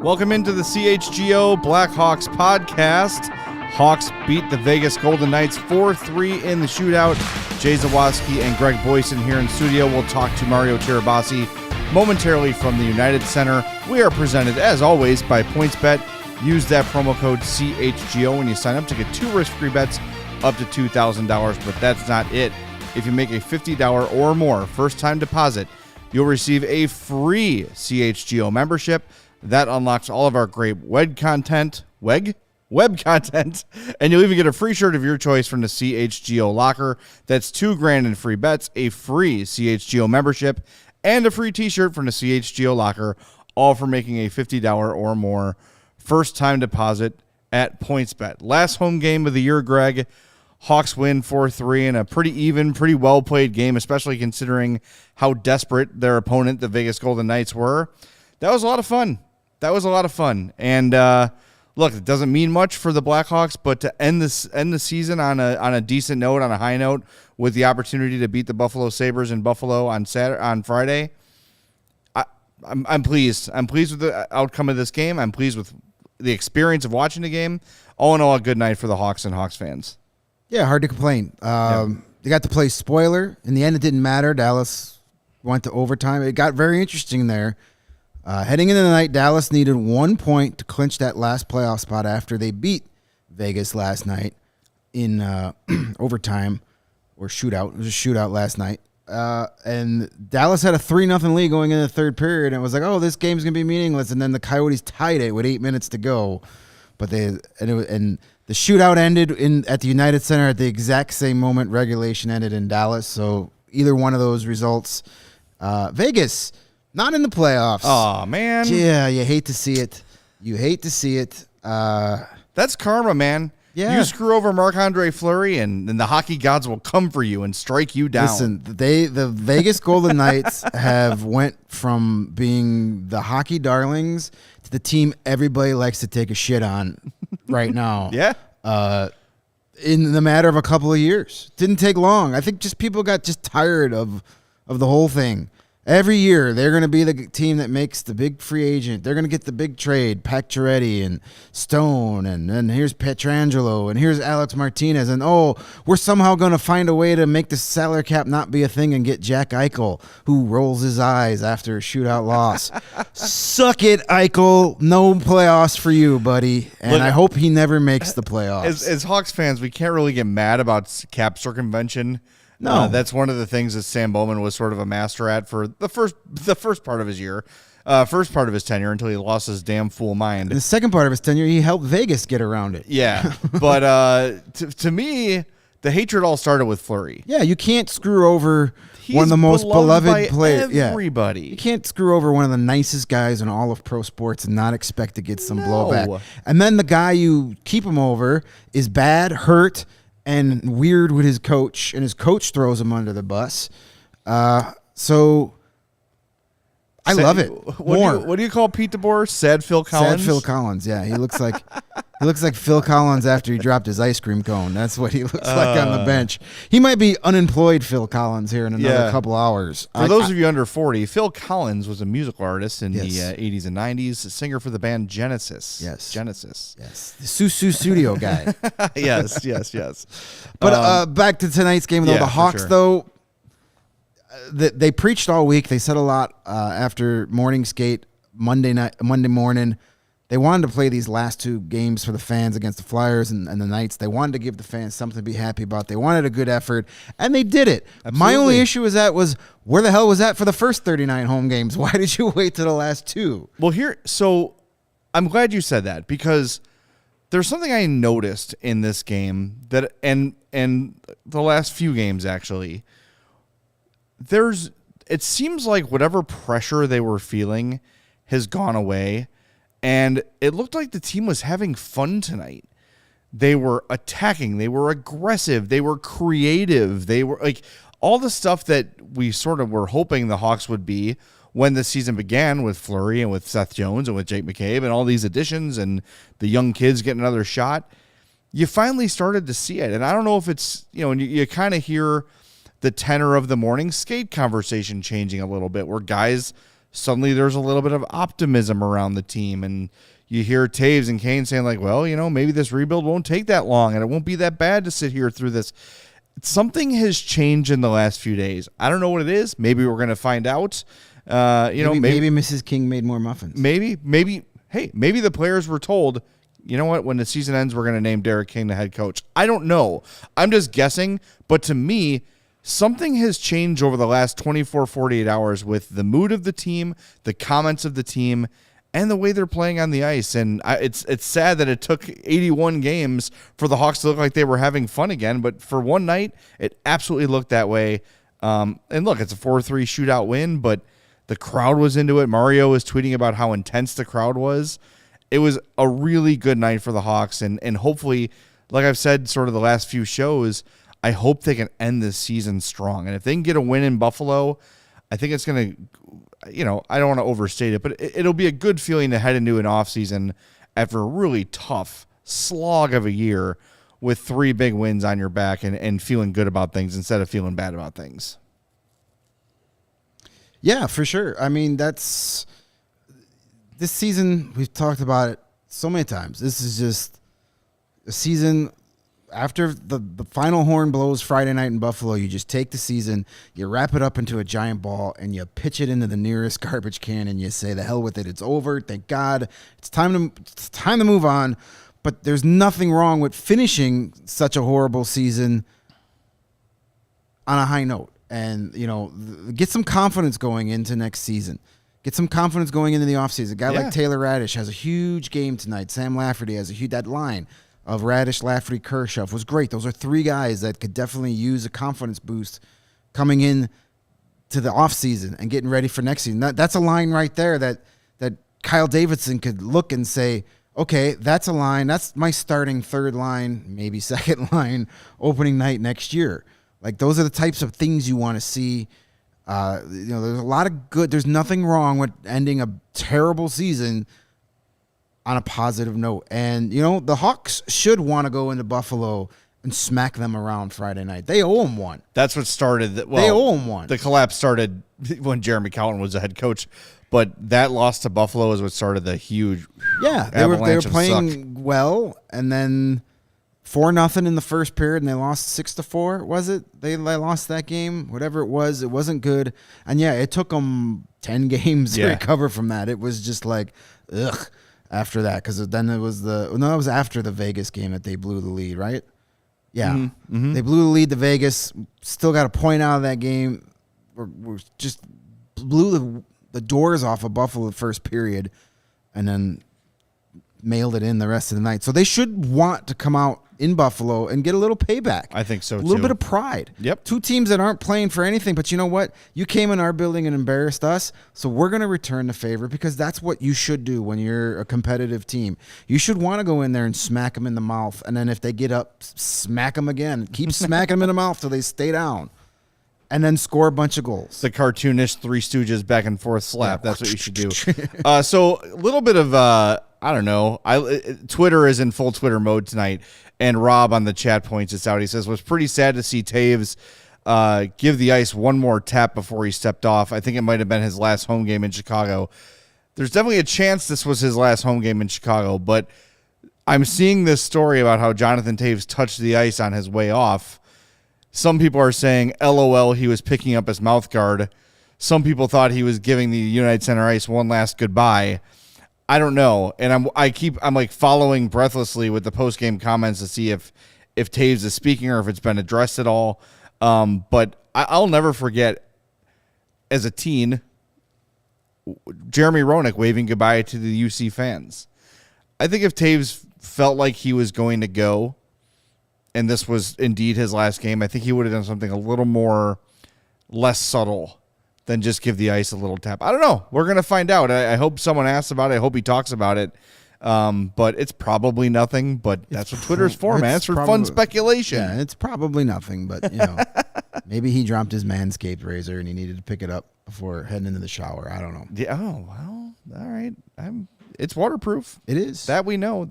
Welcome into the CHGO Blackhawks Podcast. Hawks beat the Vegas Golden Knights 4-3 in the shootout. Jay Zawaski and Greg Boysen here in studio. We'll talk to Mario Tirabassi momentarily from the United Center. We are presented, as always, by PointsBet. Use that promo code CHGO when you sign up to get 2 risk-free bets up to $2,000, but that's not it. If you make a $50 or more first-time deposit, you'll receive a free CHGO membership. That unlocks all of our great web content, and you'll even get a free shirt of your choice from the CHGO locker. That's $2,000 in free bets, a free CHGO membership, and a free t-shirt from the CHGO locker, all for making a $50 or more first-time deposit at PointsBet. Last home game of the year, Greg. Hawks win 4-3 in a pretty even, pretty well-played game, especially considering how desperate their opponent, the Vegas Golden Knights, were. That was a lot of fun. And look, it doesn't mean much for the Blackhawks, but to end the season on a decent note, on a high note, with the opportunity to beat the Buffalo Sabres in Buffalo on Friday, I'm pleased. I'm pleased with the outcome of this game. I'm pleased with the experience of watching the game. All in all, a good night for the Hawks and Hawks fans. Yeah, hard to complain. They got to play spoiler. In the end, it didn't matter. Dallas went to overtime. It got very interesting there. Heading into the night, Dallas needed 1 point to clinch that last playoff spot after they beat Vegas last night in overtime or shootout. It was a shootout last night. And Dallas had a 3-0 lead going into the third period, and it was like, oh, this game's going to be meaningless. And then the Coyotes tied it with 8 minutes to go. But the shootout ended at the United Center at the exact same moment regulation ended in Dallas. So either one of those results, Vegas not in the playoffs. Oh, man. Yeah, you hate to see it. That's karma, man. Yeah. You screw over Marc-Andre Fleury, and the hockey gods will come for you and strike you down. Listen, the Vegas Golden Knights have went from being the hockey darlings to the team everybody likes to take a shit on right now. Yeah. In the matter of a couple of years. Didn't take long. I think just people got just tired of the whole thing. Every year, they're going to be the team that makes the big free agent. They're going to get the big trade, Pacioretty and Stone, and then here's Pietrangelo, and here's Alex Martinez, and we're somehow going to find a way to make the salary cap not be a thing and get Jack Eichel, who rolls his eyes after a shootout loss. Suck it, Eichel. No playoffs for you, buddy. And look, I hope he never makes the playoffs. As Hawks fans, we can't really get mad about cap circumvention. No, that's one of the things that Sam Bowman was sort of a master at for the first part of his year, first part of his tenure until he lost his damn fool mind. In the second part of his tenure, he helped Vegas get around it. Yeah, but to me, the hatred all started with Fleury. Yeah, you can't screw over one of the most beloved players. Everybody. You can't screw over one of the nicest guys in all of pro sports and not expect to get some blowback. And then the guy you keep him over is bad, hurt, and weird with his coach, and his coach throws him under the bus. So I love it. What do you call Pete DeBoer? Sad Phil Collins? Sad Phil Collins, yeah. He looks like Phil Collins after he dropped his ice cream cone. That's what he looks like on the bench. He might be unemployed Phil Collins here in another couple hours. For those of you under 40, Phil Collins was a musical artist in the 80s and 90s, a singer for the band Genesis. Yes. Genesis. Yes. The Susu Studio guy. Yes. But back to tonight's game, though. The Hawks, though, they preached all week. They said a lot after morning skate Monday morning. They wanted to play these last 2 games for the fans against the Flyers and the Knights. They wanted to give the fans something to be happy about. They wanted a good effort, and they did it. Absolutely. My only issue was where the hell was that for the first 39 home games? Why did you wait to the last 2? Well, so I'm glad you said that, because there's something I noticed in this game that, and the last few games actually, it seems like whatever pressure they were feeling has gone away, and it looked like the team was having fun tonight. They were attacking, they were aggressive, they were creative, they were like all the stuff that we sort of were hoping the Hawks would be when the season began, with Fleury and with Seth Jones and with Jake McCabe and all these additions and the young kids getting another shot. You finally started to see it. And I don't know if it's, and you kind of hear the tenor of the morning skate conversation changing a little bit, where guys, suddenly there's a little bit of optimism around the team. And you hear Taves and Kane saying like, well, maybe this rebuild won't take that long and it won't be that bad to sit here through this. Something has changed in the last few days. I don't know what it is. Maybe we're going to find out. Maybe Mrs. King made more muffins. Maybe the players were told, you know what, when the season ends, we're going to name Derek King the head coach. I don't know. I'm just guessing. But to me, something has changed over the last 24, 48 hours with the mood of the team, the comments of the team, and the way they're playing on the ice. And it's sad that it took 81 games for the Hawks to look like they were having fun again. But for one night, it absolutely looked that way. And look, it's a 4-3 shootout win, but the crowd was into it. Mario was tweeting about how intense the crowd was. It was a really good night for the Hawks. And hopefully, like I've said sort of the last few shows, I hope they can end this season strong. And if they can get a win in Buffalo, I think it's going to, I don't want to overstate it, but it'll be a good feeling to head into an offseason after a really tough slog of a year with 3 big wins on your back and feeling good about things instead of feeling bad about things. Yeah, for sure. I mean, this season, we've talked about it so many times. This is just a season after the final horn blows Friday night in Buffalo. You just take the season, you wrap it up into a giant ball, and you pitch it into the nearest garbage can, and you say, the hell with it. It's over. Thank God. It's time to move on. But there's nothing wrong with finishing such a horrible season on a high note. And, get some confidence going into next season. Get some confidence going into the offseason. A guy like Taylor Raddysh has a huge game tonight. Sam Lafferty has that line of Raddysh, Lafferty, Kershaw was great. Those are 3 guys that could definitely use a confidence boost coming in to the offseason and getting ready for next season. That's a line right there that Kyle Davidson could look and say, okay, that's a line. That's my starting 3rd line, maybe 2nd line, opening night next year. Like, those are the types of things you want to see. There's a lot of good. There's nothing wrong with ending a terrible season on a positive note. And, the Hawks should want to go into Buffalo and smack them around Friday night. They owe them one. That's what started. They owe them one. The collapse started when Jeremy Colliton was the head coach. But that loss to Buffalo is what started the huge they were playing well, and then 4-0 in the first period, and they lost 6-4. Was it? They lost that game. Whatever it wasn't good. And it took them 10 games to recover from that. It was just like ugh after that, because then it was it was after the Vegas game that they blew the lead, right? Yeah, Mm-hmm. They blew the lead to Vegas. Still got a point out of that game. We're just blew the doors off of Buffalo the first period, and then mailed it in the rest of the night. So they should want to come out in Buffalo and get a little payback. I think so, too. A little bit of pride. Yep. 2 teams that aren't playing for anything, but you know what? You came in our building and embarrassed us, so we're going to return the favor, because that's what you should do when you're a competitive team. You should want to go in there and smack them in the mouth, and then if they get up, smack them again. Keep smacking them in the mouth till they stay down, and then score a bunch of goals. The cartoonish Three Stooges back and forth slap. That's what you should do. So a little bit of, I don't know. Twitter is in full Twitter mode tonight, and Rob on the chat points this out. He says, was pretty sad to see Taves give the ice one more tap before he stepped off. I think it might have been his last home game in Chicago. There's definitely a chance this was his last home game in Chicago, but I'm seeing this story about how Jonathan Taves touched the ice on his way off. Some people are saying, LOL, he was picking up his mouth guard. Some people thought he was giving the United Center Ice one last goodbye. I don't know. And I'm like following breathlessly with the post-game comments to see if Taves is speaking or if it's been addressed at all. But I'll never forget, as a teen, Jeremy Roenick waving goodbye to the UC fans. I think if Taves felt like he was going to go, and this was indeed his last game, I think he would have done something a little more less subtle than just give the ice a little tap. I don't know. We're going to find out. I hope someone asks about it. I hope he talks about it. But it's probably nothing, but that's what Twitter's for, man. It's for fun speculation. Yeah, it's probably nothing, but, maybe he dropped his Manscaped razor and he needed to pick it up before heading into the shower. I don't know. Yeah. Oh, well, all right. It's waterproof. It is. That we know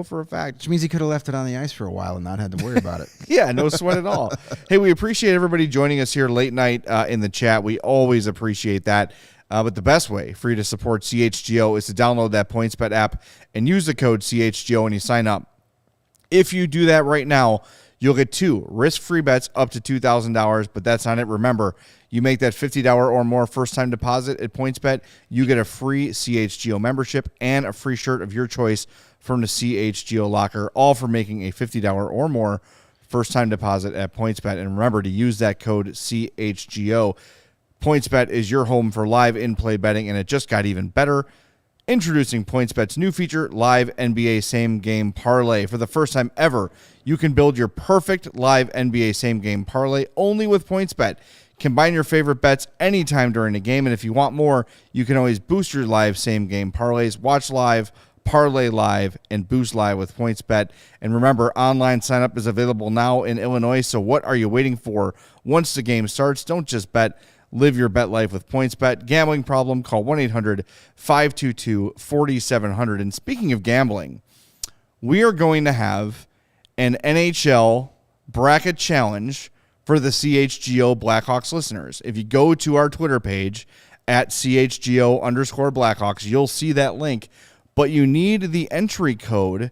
for a fact. Which means he could have left it on the ice for a while and not had to worry about it. Yeah, no sweat at all. Hey, we appreciate everybody joining us here late night in the chat. We always appreciate that. But the best way for you to support CHGO is to download that PointsBet app and use the code CHGO when you sign up. If you do that right now, you'll get 2 risk-free bets up to $2,000, but that's not it. Remember, you make that $50 or more first-time deposit at PointsBet, you get a free CHGO membership and a free shirt of your choice from the CHGO locker, all for making a $50 or more first-time deposit at PointsBet. And remember to use that code CHGO. PointsBet is your home for live in-play betting, and it just got even better. Introducing PointsBet's new feature, Live NBA Same Game Parlay. For the first time ever, you can build your perfect live NBA Same Game Parlay only with PointsBet. Combine your favorite bets anytime during the game, and if you want more, you can always boost your live Same Game Parlays. Watch live, parlay live, and boost live with PointsBet. And remember, online sign-up is available now in Illinois, so what are you waiting for? Once the game starts, don't just bet. Live your bet life with PointsBet. Gambling problem? Call 1-800-522-4700. And speaking of gambling, we are going to have an NHL bracket challenge for the CHGO Blackhawks listeners. If you go to our Twitter page at CHGO_Blackhawks, you'll see that link. But you need the entry code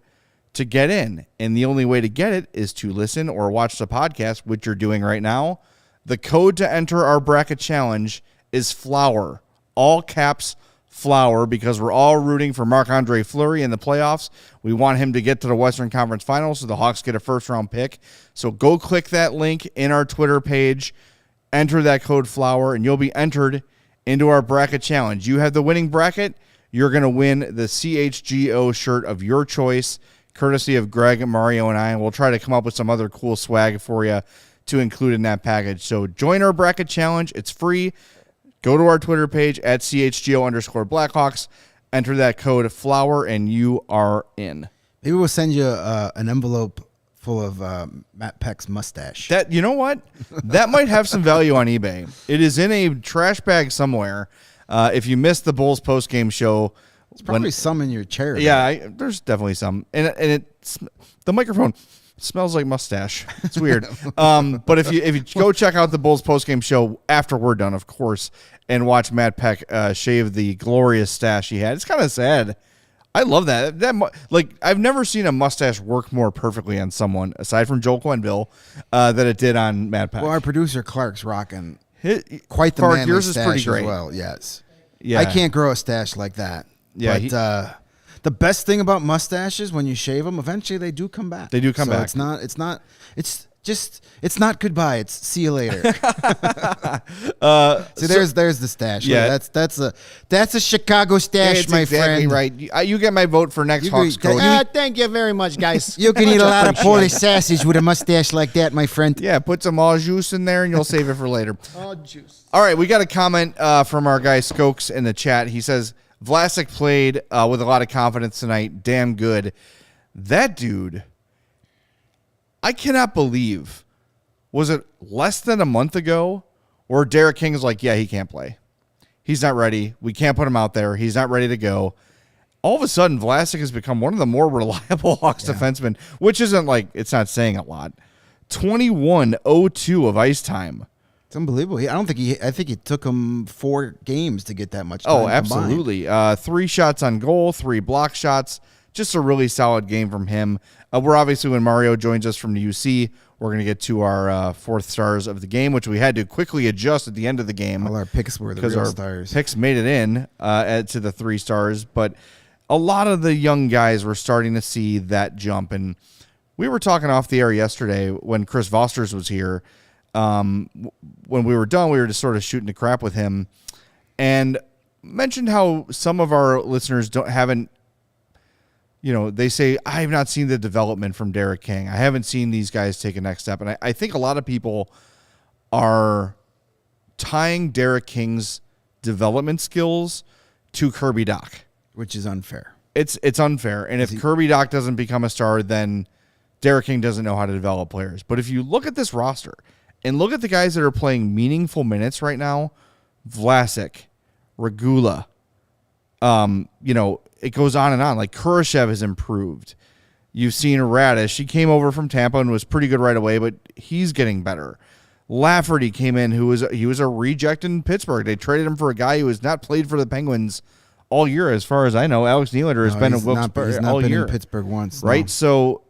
to get in. And the only way to get it is to listen or watch the podcast, which you're doing right now. The code to enter our bracket challenge is FLOWER. All caps FLOWER, because we're all rooting for Marc-Andre Fleury in the playoffs. We want him to get to the Western Conference Finals so the Hawks get a first-round pick. So go click that link in our Twitter page, enter that code FLOWER, and you'll be entered into our bracket challenge. You have the winning bracket. You're going to win the CHGO shirt of your choice, courtesy of Greg, Mario, and I. And we'll try to come up with some other cool swag for you to include in that package. So join our bracket challenge. It's free. Go to our Twitter page at CHGO_Blackhawks. Enter that code FLOWER, and you are in. Maybe we'll send you an envelope full of Matt Peck's mustache. That, you know what? That might have some value on eBay. It is in a trash bag somewhere. If you missed the Bulls postgame show, there's probably some in your chair. Yeah, there's definitely some. And it's the microphone smells like mustache. It's weird. But if you go check out the Bulls postgame show after we're done, of course, and watch Matt Peck shave the glorious stash he had, it's kind of sad. I love that. I've never seen a mustache work more perfectly on someone aside from Joel Quenneville than it did on Matt Peck. Well, our producer Clark's rocking quite the Clark, manly yours is stash pretty great. as well. Yes. Yeah. I can't grow a stash like that. Yeah. But the best thing about mustaches, when you shave them, eventually they do come back. They do come back. It's not goodbye. It's see you later. There's the stash. Yeah. That's a Chicago stash, my exactly friend. Right. You get my vote for next Hawks coach. Thank you very much, guys. You can eat a lot of Polish sausage with a mustache like that, my friend. Yeah, put some all juice in there and you'll save it for later. Oh, juice. All right, we got a comment from our guy Skokes in the chat. He says, Vlasic played with a lot of confidence tonight. Damn good. That dude, I cannot believe, was it less than a month ago where Derek King is like, yeah, he can't play. He's not ready. We can't put him out there. He's not ready to go. All of a sudden, Vlasic has become one of the more reliable Hawks defensemen, which isn't like, it's not saying a lot. 21:02 of ice time. It's unbelievable. I think it took him 4 games to get that much time. Oh, absolutely. 3 shots on goal, 3 block shots. Just a really solid game from him. We're obviously, when Mario joins us from the UC, we're going to get to our 4th stars of the game, which we had to quickly adjust at the end of the game. All our picks were the real our stars. Picks made it in to the 3 stars, but a lot of the young guys were starting to see that jump. And we were talking off the air yesterday when Chris Vosters was here. When we were done, we were just sort of shooting the crap with him and mentioned how some of our listeners haven't they say, I have not seen the development from Derek King. I haven't seen these guys take a next step. And I think a lot of people are tying Derek King's development skills to Kirby Dach. Which is unfair. It's unfair. And if Kirby Dach doesn't become a star, then Derek King doesn't know how to develop players. But if you look at this roster and look at the guys that are playing meaningful minutes right now, Vlasic, Regula, it goes on and on. Like Kurashev has improved. You've seen Raddysh. He came over from Tampa and was pretty good right away, but he's getting better. Lafferty came in, he was a reject in Pittsburgh. They traded him for a guy who has not played for the Penguins all year, as far as I know. Alex Nylander has been in Wilkes-Barre all year. In Pittsburgh once, right? No. So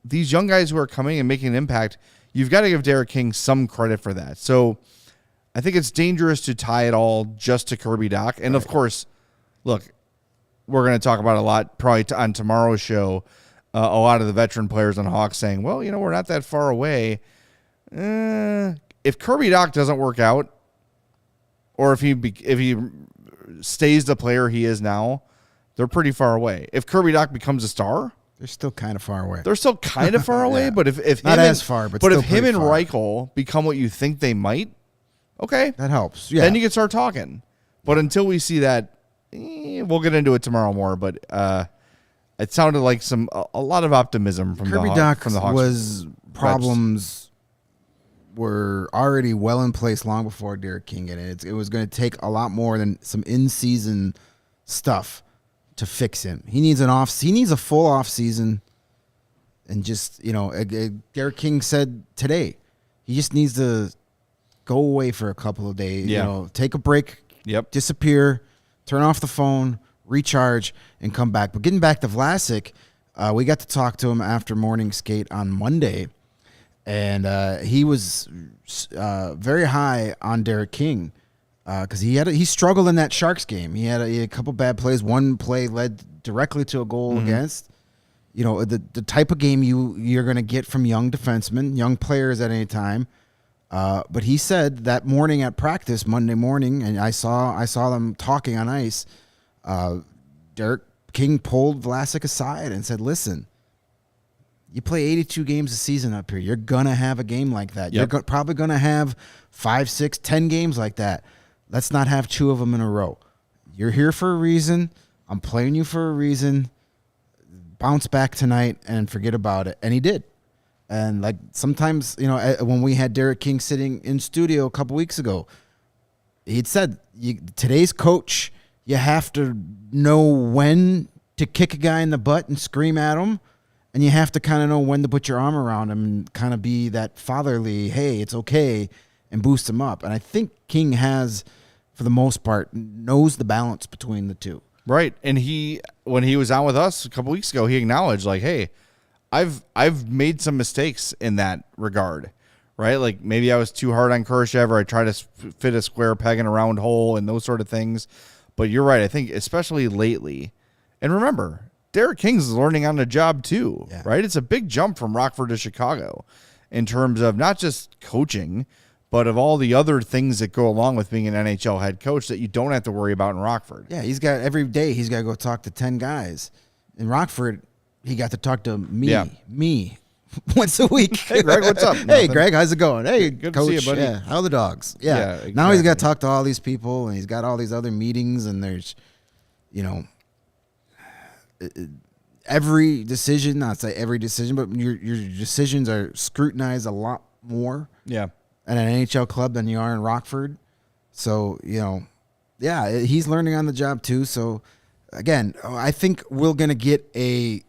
these young guys who are coming and making an impact, you've got to give Derek King some credit for that. So I think it's dangerous to tie it all just to Kirby Dach. And of course, look, we're going to talk about a lot probably on tomorrow's show. A lot of the veteran players on Hawks saying, well, we're not that far away. If Kirby Dach doesn't work out, or if he stays the player he is now, they're pretty far away. If Kirby Dach becomes a star, they're still kind of far away. They're still kind of far away, Yeah. But if not him as far, but if still him and far. Reichel become what you think they might, okay, That helps. Yeah. then you can start talking. But until we see that, we'll get into it tomorrow more. But it sounded like a lot of optimism from Kirby the Dach Hawks. was problems were already well in place long before Derek King in it. It was going to take a lot more than some in-season stuff to fix him. He needs a full off season, and just Derek King said today, he just needs to go away for a couple of days. Yeah. Take a break. Yep. Disappear, turn off the phone, recharge, and come back. But getting back to Vlasic, we got to talk to him after morning skate on Monday, and he was very high on Derek King because he struggled in that Sharks game. He had a couple bad plays. One play led directly to a goal against. The type of game you're going to get from young defensemen, young players at any time. But he said that morning at practice, Monday morning, and I saw them talking on ice. Derek King pulled Vlasic aside and said, "Listen, you play 82 games a season up here. You're gonna have a game like that. Yep. You're probably gonna have 5, 6, 10 games like that. Let's not have 2 of them in a row. You're here for a reason. I'm playing you for a reason. Bounce back tonight and forget about it." And he did. And like sometimes, when we had Derek King sitting in studio a couple weeks ago, he'd said, today's coach, you have to know when to kick a guy in the butt and scream at him, and you have to kind of know when to put your arm around him and kind of be that fatherly, hey, it's okay, and boost him up. And I think King has, for the most part, knows the balance between the two. Right. And when he was on with us a couple weeks ago, he acknowledged, like, hey, I've made some mistakes in that regard, right? Like maybe I was too hard on Kurashev, or I tried to fit a square peg in a round hole and those sort of things. But you're right. I think especially lately, and remember, Derek King's learning on the job too, right? It's a big jump from Rockford to Chicago in terms of not just coaching, but of all the other things that go along with being an NHL head coach that you don't have to worry about in Rockford. Yeah, every day he's got to go talk to 10 guys. In Rockford, he got to talk to me once a week. Hey, Greg, what's up? Hey, Greg, how's it going? Hey, good coach, to see you, buddy. Yeah, how are the dogs? Yeah. Exactly. Now he's got to talk to all these people, and he's got all these other meetings, and there's, every decision, not say every decision, but your decisions are scrutinized a lot more at an NHL club than you are in Rockford. So, he's learning on the job too. So, again, I think we're going to get a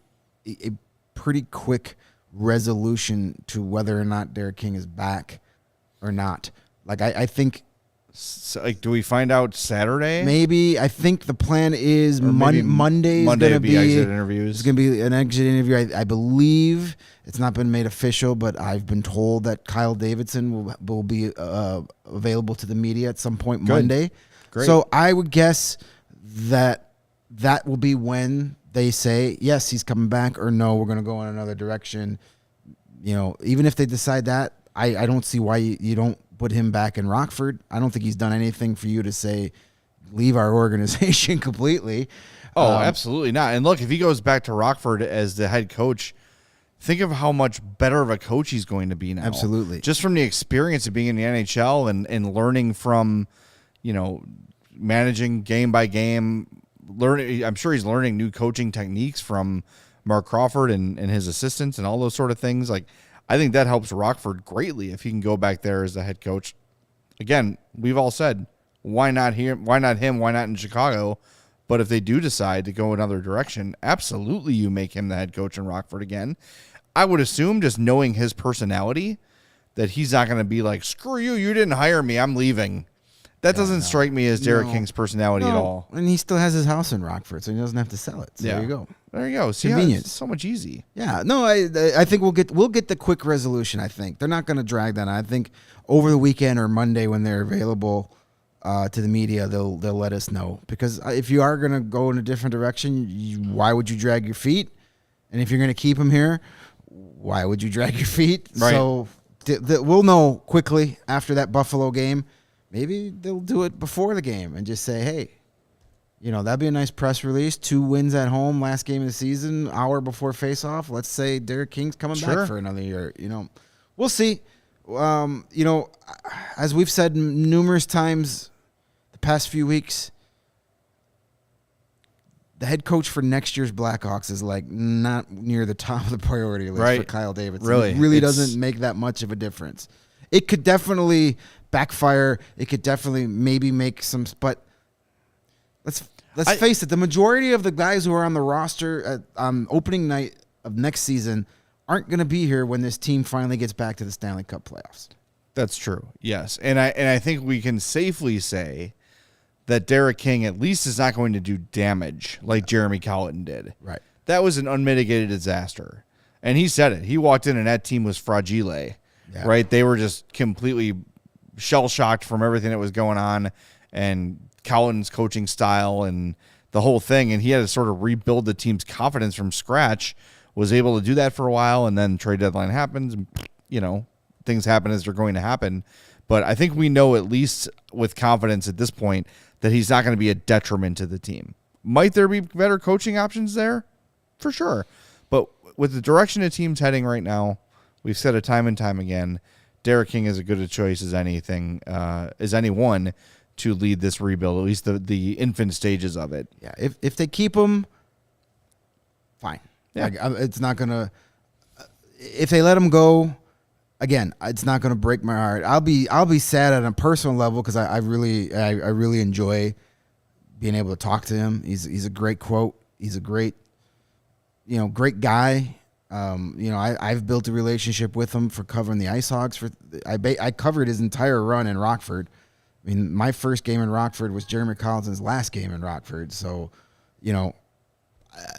pretty quick resolution to whether or not Derek King is back or not. Like, I think... So, like, do we find out Saturday? Maybe. I think the plan is Monday is going to be exit interviews. It's going to be an exit interview. I believe it's not been made official, but I've been told that Kyle Davidson will be available to the media at some point Monday. Great. So I would guess that will be when they say, yes, he's coming back, or no, we're going to go in another direction. Even if they decide that, I don't see why you don't put him back in Rockford. I don't think he's done anything for you to say, leave our organization completely. Oh, absolutely not. And look, if he goes back to Rockford as the head coach, think of how much better of a coach he's going to be now. Absolutely. Just from the experience of being in the NHL and learning from, managing game by game, I'm sure he's learning new coaching techniques from Mark Crawford and his assistants and all those sort of things. Like, I think that helps Rockford greatly if he can go back there as the head coach. Again, we've all said, why not him? Why not in Chicago? But if they do decide to go another direction, absolutely you make him the head coach in Rockford again. I would assume, just knowing his personality, that he's not going to be like, screw you, you didn't hire me, I'm leaving. That doesn't strike me as Derek King's personality at all. And he still has his house in Rockford, so he doesn't have to sell it. So there you go. There you go. See, convenience. It's so much easy. Yeah, no, I think we'll get the quick resolution. I think they're not going to drag that on. I think over the weekend or Monday when they're available to the media, they'll let us know. Because if you are going to go in a different direction, why would you drag your feet? And if you're going to keep him here, why would you drag your feet? Right. So we'll know quickly after that Buffalo game. Maybe they'll do it before the game and just say, hey, that'd be a nice press release. 2 wins at home, last game of the season, hour before face-off. Let's say Derek King's coming back for another year. We'll see. As we've said numerous times the past few weeks, the head coach for next year's Blackhawks is like not near the top of the priority list for Kyle Davidson. It really doesn't make that much of a difference. It could definitely backfire. It could definitely maybe make some, but let's face it. The majority of the guys who are on the roster on opening night of next season aren't going to be here when this team finally gets back to the Stanley Cup playoffs. That's true. Yes. And I think we can safely say that Derek King at least is not going to do damage like Jeremy Colleton did. Right. That was an unmitigated disaster. And he said it. He walked in and that team was fragile. Yeah. Right? They were just completely shell-shocked from everything that was going on and Colleton's coaching style and the whole thing. And he had to sort of rebuild the team's confidence from scratch, was able to do that for a while, and then trade deadline happens. And, things happen as they're going to happen. But I think we know at least with confidence at this point that he's not going to be a detriment to the team. Might there be better coaching options there? For sure. But with the direction the team's heading right now, we've said it time and time again, Derek King is as good a choice as anyone to lead this rebuild, at least the infant stages of it. Yeah, if they keep him, fine. Yeah. It's not going to – if they let him go, again, it's not going to break my heart. I'll be sad on a personal level because I really enjoy being able to talk to him. He's a great quote. He's a great guy. I've built a relationship with him for covering the Ice Hogs. I covered his entire run in Rockford. I mean, my first game in Rockford was Jeremy Colleton's last game in Rockford. So,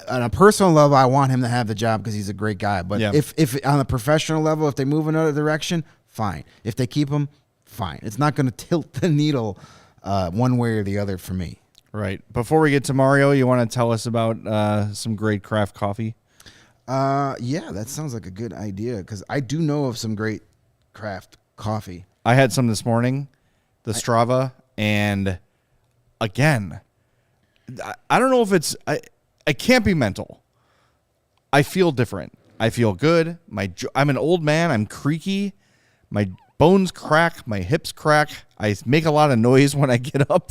on a personal level, I want him to have the job because he's a great guy. But if on a professional level, if they move another direction, fine. If they keep him, fine. It's not going to tilt the needle one way or the other for me. Right. Before we get to Mario, you want to tell us about some great craft coffee? Yeah, that sounds like a good idea because I do know of some great craft coffee. I had some this morning, the Strava, and again, I don't know if it's I can't be mental. I feel different. I feel good. I'm an old man. I'm creaky. My bones crack. My hips crack. I make a lot of noise when I get up,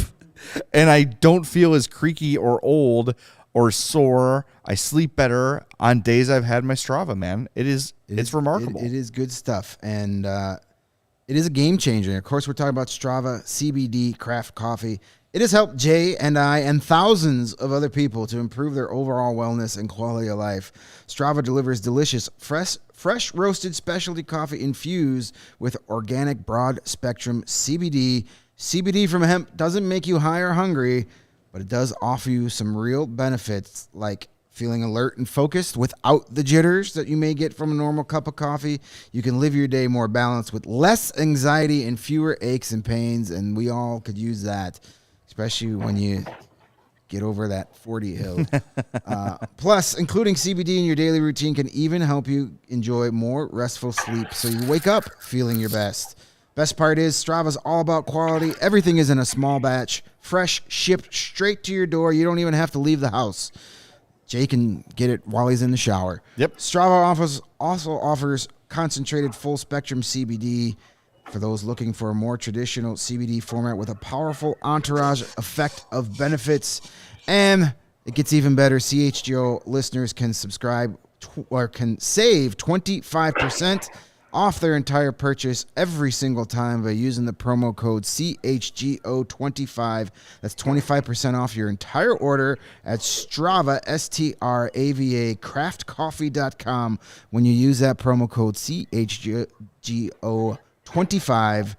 and I don't feel as creaky or old or sore. I sleep better on days I've had my Strava, man. It's remarkable. It is good stuff, and it is a game changer. Of course, we're talking about Strava CBD craft coffee. It has helped Jay and I and thousands of other people to improve their overall wellness and quality of life. Strava delivers delicious, fresh roasted specialty coffee infused with organic broad-spectrum CBD. CBD from hemp doesn't make you high or hungry, but it does offer you some real benefits like feeling alert and focused without the jitters that you may get from a normal cup of coffee. You can live your day more balanced with less anxiety and fewer aches and pains, and we all could use that, especially when you get over that 40 hill. Plus, including CBD in your daily routine can even help you enjoy more restful sleep so you wake up feeling your best. Best part is Strava's all about quality. Everything is in a small batch, fresh, shipped straight to your door. You don't even have to leave the house. Jay can get it while he's in the shower. Yep. Strava also offers concentrated full-spectrum CBD for those looking for a more traditional CBD format with a powerful entourage effect of benefits. And it gets even better. CHGO listeners can subscribe or can save 25% off their entire purchase every single time by using the promo code CHGO25. That's 25% off your entire order at Strava, STRAVA, craftcoffee.com when you use that promo code CHGO25.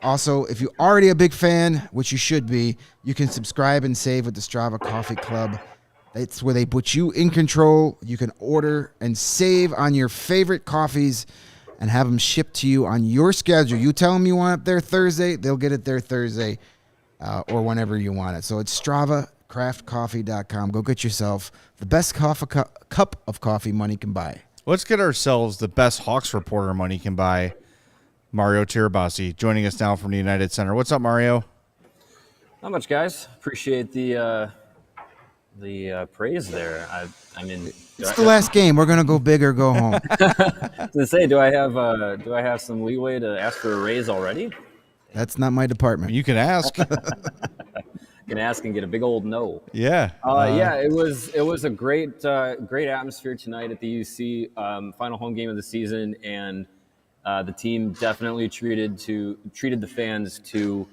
Also, if you're already a big fan, which you should be, you can subscribe and save with the Strava Coffee Club. It's where they put you in control. You can order and save on your favorite coffees and have them shipped to you on your schedule. You tell them you want it there Thursday, they'll get it there Thursday or whenever you want it. So it's StravaCraftCoffee.com. Go get yourself the best cup of coffee money can buy. Let's get ourselves the best Hawks reporter money can buy. Mario Tirabassi joining us now from the United Center. What's up, Mario? Not much, guys. Appreciate the praise there. I mean, it's the last game. We're gonna go big or go home. To say, do I have some leeway to ask for a raise already? That's not my department. You can ask. I can ask and get a big old no. Yeah. Yeah. It was a great atmosphere tonight at the UC final home game of the season, and the team definitely treated the fans to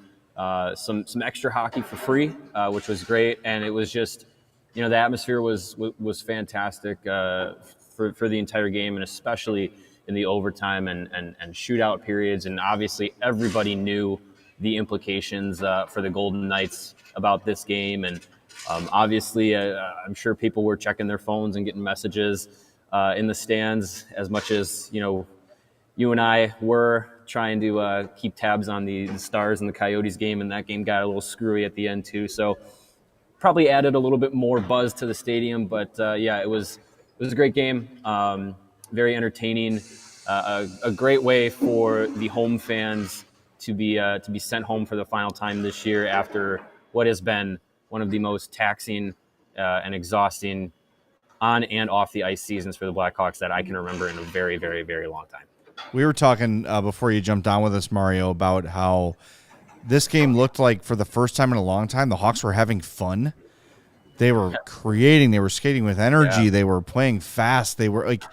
some extra hockey for free, which was great, and it was just. You know, the atmosphere was fantastic for the entire game, and especially in the overtime and shootout periods. And obviously, everybody knew the implications for the Golden Knights about this game. And obviously, I'm sure people were checking their phones and getting messages in the stands as much as, you know, you and I were trying to keep tabs on the Stars and the Coyotes game, and that game got a little screwy at the end too. So probably added a little bit more buzz to the stadium, but yeah, it was a great game, very entertaining, a great way for the home fans to be sent home for the final time this year after what has been one of the most taxing and exhausting on and off the ice seasons for the Blackhawks that I can remember in a very, very, very long time. We were talking before you jumped on with us, Mario, about how this game looked like, for the first time in a long time, the Hawks were having fun. They were creating. They were skating with energy. Yeah. They were playing fast. They were, like,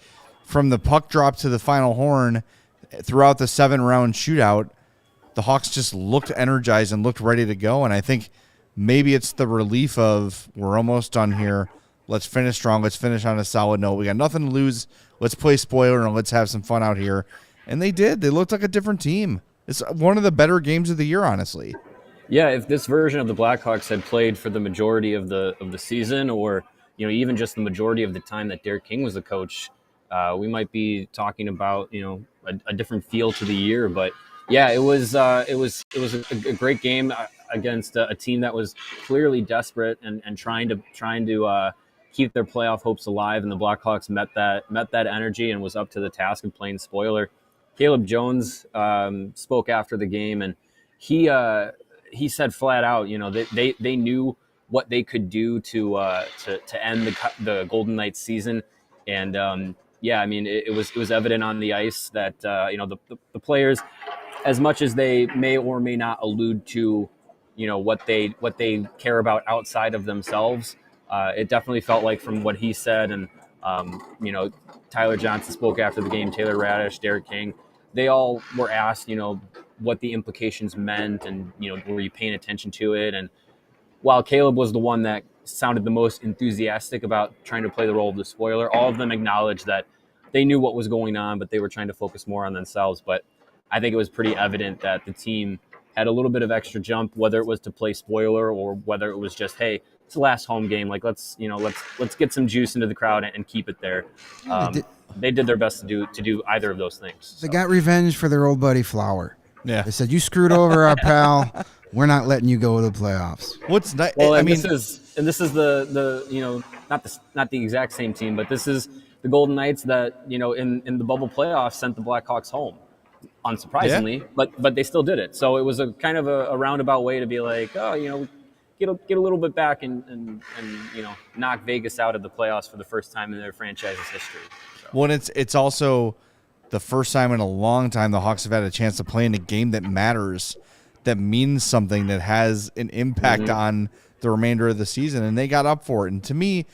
from the puck drop to the final horn, throughout the 7-round shootout, the Hawks just looked energized and looked ready to go. And I think maybe it's the relief of, we're almost done here. Let's finish strong. Let's finish on a solid note. We got nothing to lose. Let's play spoiler and let's have some fun out here. And they did. They looked like a different team. It's one of the better games of the year, honestly. Yeah, if this version of the Blackhawks had played for the majority of the season, or even just the majority of the time that Derek King was the coach, we might be talking about a different feel to the year. But yeah, it was a great game against a team that was clearly desperate and trying to keep their playoff hopes alive. And the Blackhawks met that energy and was up to the task of playing spoiler. Caleb Jones spoke after the game, and he said flat out, they knew what they could do to end the Golden Knights season, and yeah, I mean it was evident on the ice that the players, as much as they may or may not allude to what they care about outside of themselves, it definitely felt like, from what he said, and Tyler Johnson spoke after the game, Taylor Raddysh, Derek King, they all were asked, what the implications meant, and were you paying attention to it? And while Caleb was the one that sounded the most enthusiastic about trying to play the role of the spoiler, all of them acknowledged that they knew what was going on, but they were trying to focus more on themselves. But I think it was pretty evident that the team had a little bit of extra jump, whether it was to play spoiler or whether it was just, hey, it's the last home game, like let's get some juice into the crowd and keep it there. They did their best to do either of those things. They got revenge for their old buddy Flower. Yeah, they said, you screwed over our pal. We're not letting you go to the playoffs. What's nice? Well, this is the not the exact same team, but this is the Golden Knights that in the bubble playoffs sent the Blackhawks home. unsurprisingly, but they still did it. So it was a kind of a roundabout way to be like, oh, get a little bit back and knock Vegas out of the playoffs for the first time in their franchise's history. So. Well, it's also the first time in a long time the Hawks have had a chance to play in a game that matters, that means something, that has an impact on the remainder of the season, and they got up for it. And to me,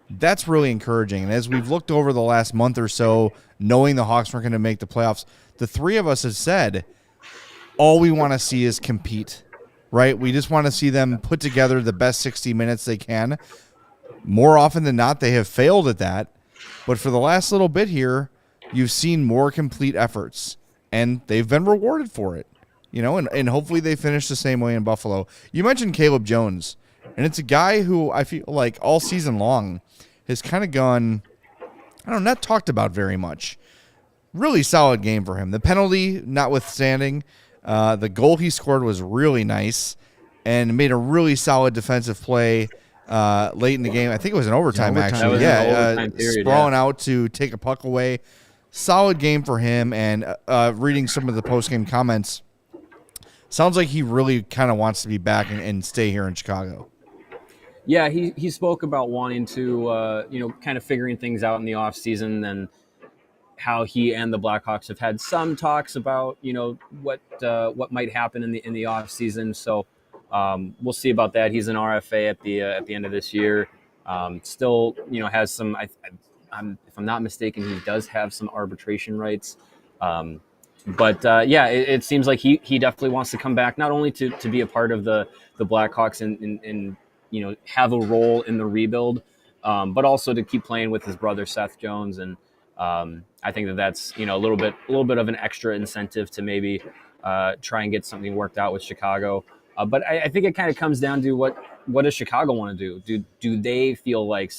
that's really encouraging. And as we've looked over the last month or so, knowing the Hawks weren't going to make the playoffs, the three of us have said all we want to see is compete, right? We just want to see them put together the best 60 minutes they can. More often than not, they have failed at that. But for the last little bit here, you've seen more complete efforts, and they've been rewarded for it. And hopefully they finish the same way in Buffalo. You mentioned Caleb Jones, and it's a guy who I feel like all season long has kind of gone, not talked about very much. Really solid game for him. The penalty notwithstanding, the goal he scored was really nice and made a really solid defensive play late in the game. I think it was an overtime, actually. Sprawling out to take a puck away. Solid game for him, and reading some of the post-game comments, sounds like he really kind of wants to be back and stay here in Chicago. Yeah, he spoke about wanting to, kind of figuring things out in the offseason, and how he and the Blackhawks have had some talks about, what might happen in the offseason. So we'll see about that. He's an RFA at the end of this year. Still, has some. If I'm not mistaken, he does have some arbitration rights. It seems like he definitely wants to come back, not only to be a part of the Blackhawks and have a role in the rebuild, but also to keep playing with his brother Seth Jones. And I think that's a little bit of an extra incentive to maybe try and get something worked out with Chicago. But I think it kind of comes down to what does Chicago want to do? Do they feel like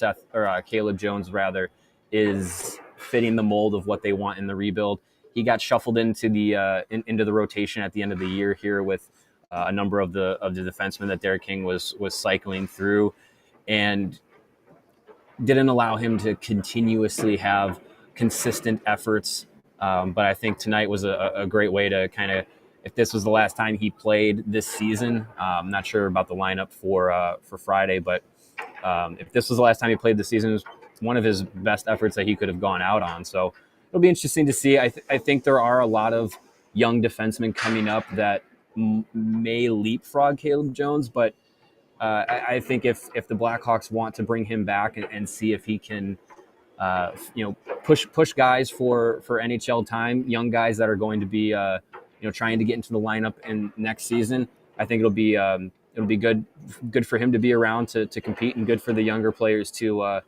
Caleb Jones rather is fitting the mold of what they want in the rebuild? He got shuffled into the rotation at the end of the year here with a number of the defensemen that Derek King was cycling through, and didn't allow him to continuously have consistent efforts. But I think tonight was a great way to kind of, if this was the last time he played this season, I'm not sure about the lineup for Friday, but if this was the last time he played this season, it was one of his best efforts that he could have gone out on. So it'll be interesting to see. I think there are a lot of young defensemen coming up that may leapfrog Caleb Jones, but I think if the Blackhawks want to bring him back and see if he can, push guys for NHL time, young guys that are going to be, trying to get into the lineup in next season, I think it'll be good for him to be around to compete, and good for the younger players to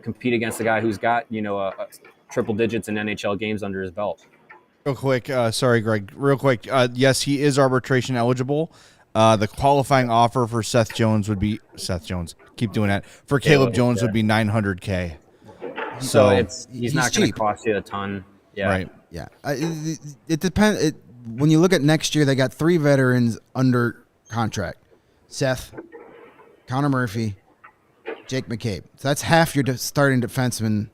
compete against a guy who's got triple digits in NHL games under his belt. Real quick, sorry, Greg. Real quick, yes, he is arbitration eligible. The qualifying offer for Keep doing that. For Caleb Jones would be $900K. So he's not going to cost you a ton. Yeah. Right. Yeah. It depends. When you look at next year, they got 3 veterans under contract: Seth, Connor Murphy, Jake McCabe. So that's half your starting defensemen.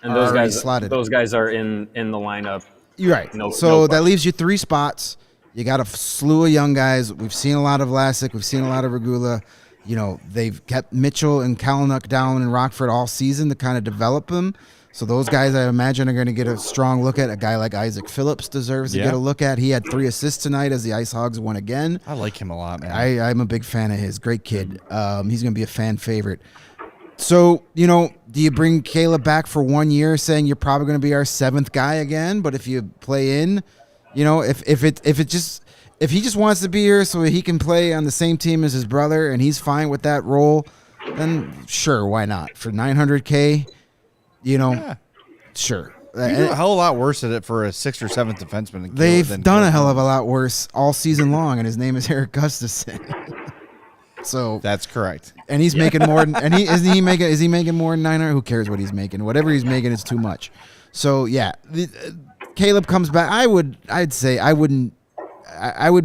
And those guys are in the lineup. You're right. That leaves you 3 spots. You got a slew of young guys. We've seen a lot of Vlasic. We've seen a lot of Regula. They've kept Mitchell and Kalynuk down in Rockford all season to kind of develop them. So those guys, I imagine, are going to get a strong look at. A guy like Isaac Phillips deserves to get a look at. He had 3 assists tonight as the Ice Hogs won again. I like him a lot, man. I'm a big fan of his. Great kid. He's going to be a fan favorite. So, do you bring Caleb back for 1 year saying you're probably going to be our 7th guy again? But if you play in, if he just wants to be here so he can play on the same team as his brother and he's fine with that role, then sure, why not? For $900K, sure. You do a hell of a lot worse at it for a 6th or 7th defenseman. They've done a hell of a lot worse all season long, and his name is Eric Gustafson. So that's correct. And he's making more than, and is he making more than 900? Who cares what he's making? Whatever he's making is too much. So yeah, Caleb comes back. I would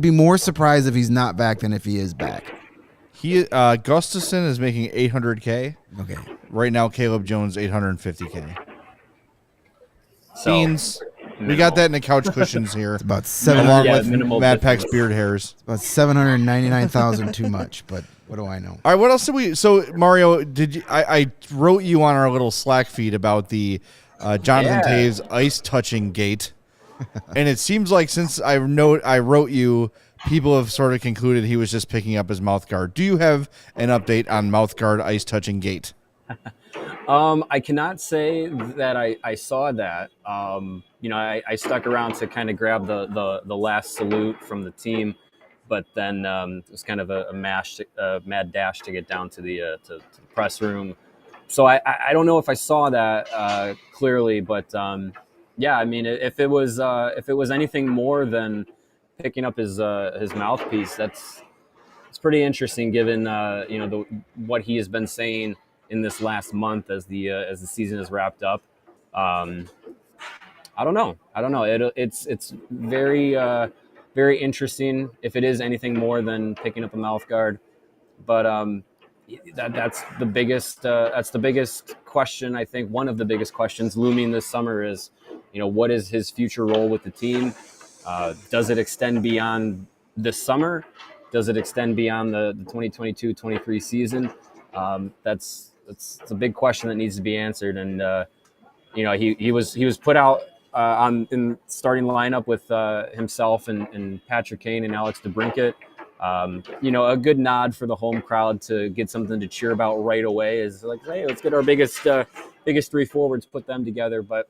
be more surprised if he's not back than if he is back. Gustafson is making $800K. Okay. Right now, Caleb Jones $850K. So, Means We got that in the couch cushions here. It's about along 700, with minimal Mad Pack's difference. beard hairs. about 799,000 too much, but what do I know? All right, what else did we? So Mario, did you? I wrote you on our little Slack feed about the Jonathan Taves ice touching gate, and it seems like since I wrote you, people have sort of concluded he was just picking up his mouth guard. Do you have an update on mouth guard ice touching gate? I cannot say that I saw that. I stuck around to kind of grab the last salute from the team, but then it was kind of a mad dash to get down to the press room. So I don't know if I saw that clearly, but yeah, I mean, if it was anything more than picking up his mouthpiece, it's pretty interesting given what he has been saying in this last month as the season is wrapped up. I don't know. It's very very interesting if it is anything more than picking up a mouth guard, but that's the biggest question. I think one of the biggest questions looming this summer is, what is his future role with the team? Does it extend beyond this summer? Does it extend beyond the 2022-23 season? That's a big question that needs to be answered. And he was put out in starting lineup with himself and Patrick Kane and Alex DeBrincat. A good nod for the home crowd to get something to cheer about right away is like, hey, let's get our biggest three forwards, put them together. But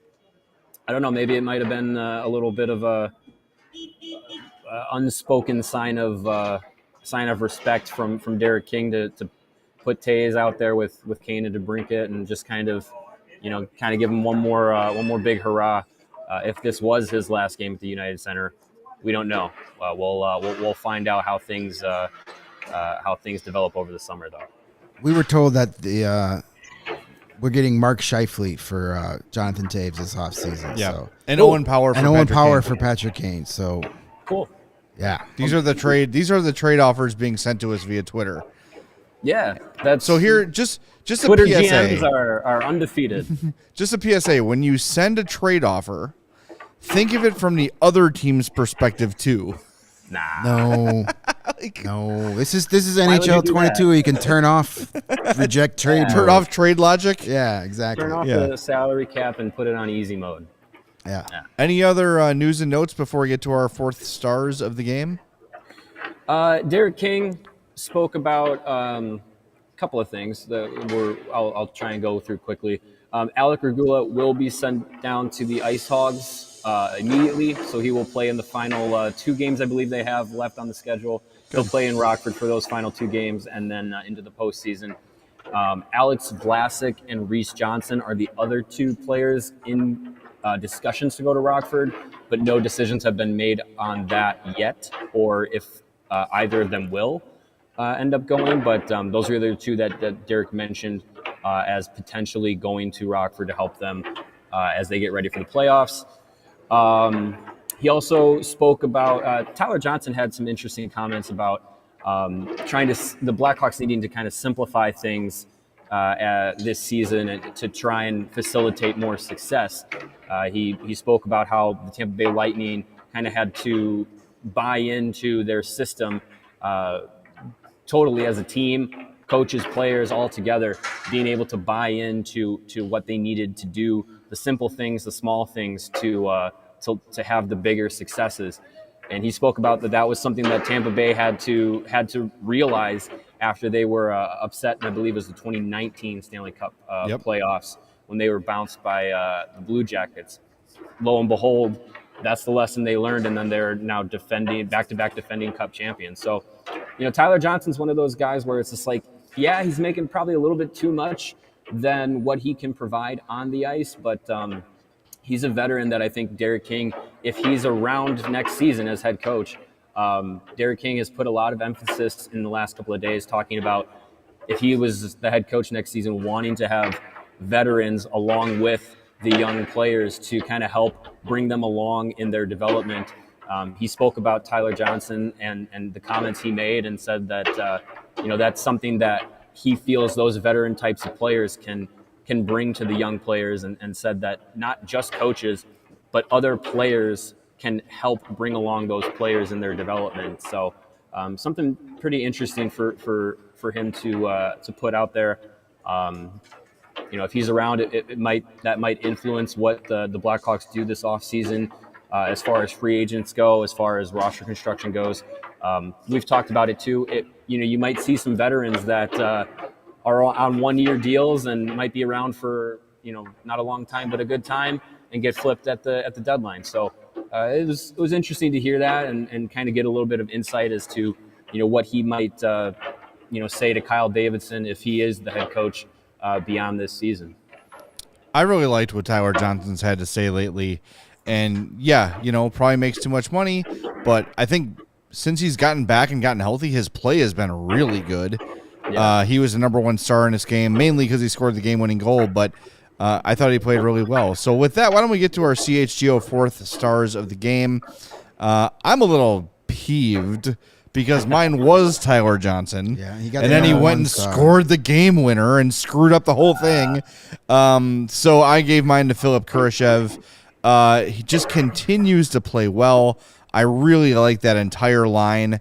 I don't know, maybe it might have been a little bit of a unspoken sign of respect from Derek King to put Taves out there with Kane and DeBrincat and just kind of give him one more big hurrah. If this was his last game at the United Center, we don't know. We'll find out how things develop over the summer, though. We were told that we're getting Mark Scheifele for Jonathan Taves this offseason. Yeah, So. and Owen Power for Patrick Kane. So Cool. yeah, these are the trade offers being sent to us via Twitter. Yeah, that's So here, just a Twitter PSA. GMs are undefeated. Just a PSA. When you send a trade offer, think of it from the other team's perspective too. Nah. no, no. This is NHL would you do 22. You can turn off reject trade. Turn mode. off trade logic. Yeah, exactly. Turn off the salary cap and put it on easy mode. Yeah. Any other news and notes before we get to our fourth stars of the game? Derek King spoke about a couple of things that I'll try and go through quickly. Alec Regula will be sent down to the Ice Hogs immediately, so he will play in the final 2 games I believe they have left on the schedule. He'll play in Rockford for those final 2 games and then into the postseason. Alex Vlasic and Reese Johnson are the other 2 players in discussions to go to Rockford, but no decisions have been made on that yet, or if either of them will end up going. But those are the 2 that Derek mentioned as potentially going to Rockford to help them as they get ready for the playoffs. He also spoke about Tyler Johnson had some interesting comments about the Blackhawks needing to kind of simplify things this season and to try and facilitate more success. He spoke about how the Tampa Bay Lightning kind of had to buy into their system totally as a team, coaches, players, all together, being able to buy into what they needed to do, the simple things, the small things to have the bigger successes. And he spoke about that was something that Tampa Bay had to realize after they were upset, and I believe it was the 2019 Stanley Cup playoffs when they were bounced by the Blue Jackets. Lo and behold, that's the lesson they learned, and then they're now back-to-back defending Cup champions. So, Tyler Johnson's one of those guys where it's just like, yeah, he's making probably a little bit too much than what he can provide on the ice, but he's a veteran that I think Derek King, if he's around next season as head coach, Derek King has put a lot of emphasis in the last couple of days talking about if he was the head coach next season, wanting to have veterans along with the young players to kind of help bring them along in their development. He spoke about Tyler Johnson and the comments he made and said that, that's something that he feels those veteran types of players can bring to the young players, and said that not just coaches, but other players can help bring along those players in their development. So something pretty interesting for him to put out there. If he's around, it might influence what the Blackhawks do this offseason as far as free agents go, as far as roster construction goes. We've talked about it too. You might see some veterans that are on 1-year deals and might be around for not a long time but a good time and get flipped at the deadline. So it was interesting to hear that and kind of get a little bit of insight as to what he might say to Kyle Davidson if he is the head coach beyond this season. I really liked what Tyler Johnson's had to say lately. And yeah, probably makes too much money, but I think since he's gotten back and gotten healthy, his play has been really good. Yeah. He was the number one star in this game, mainly because he scored the game-winning goal, but I thought he played really well. So with that, why don't we get to our CHGO fourth stars of the game? I'm a little peeved because mine was Tyler Johnson. Yeah, he got and then he went and scored the game winner and screwed up the whole thing. So I gave mine to Philip Kurashev. He just continues to play well. I really like that entire line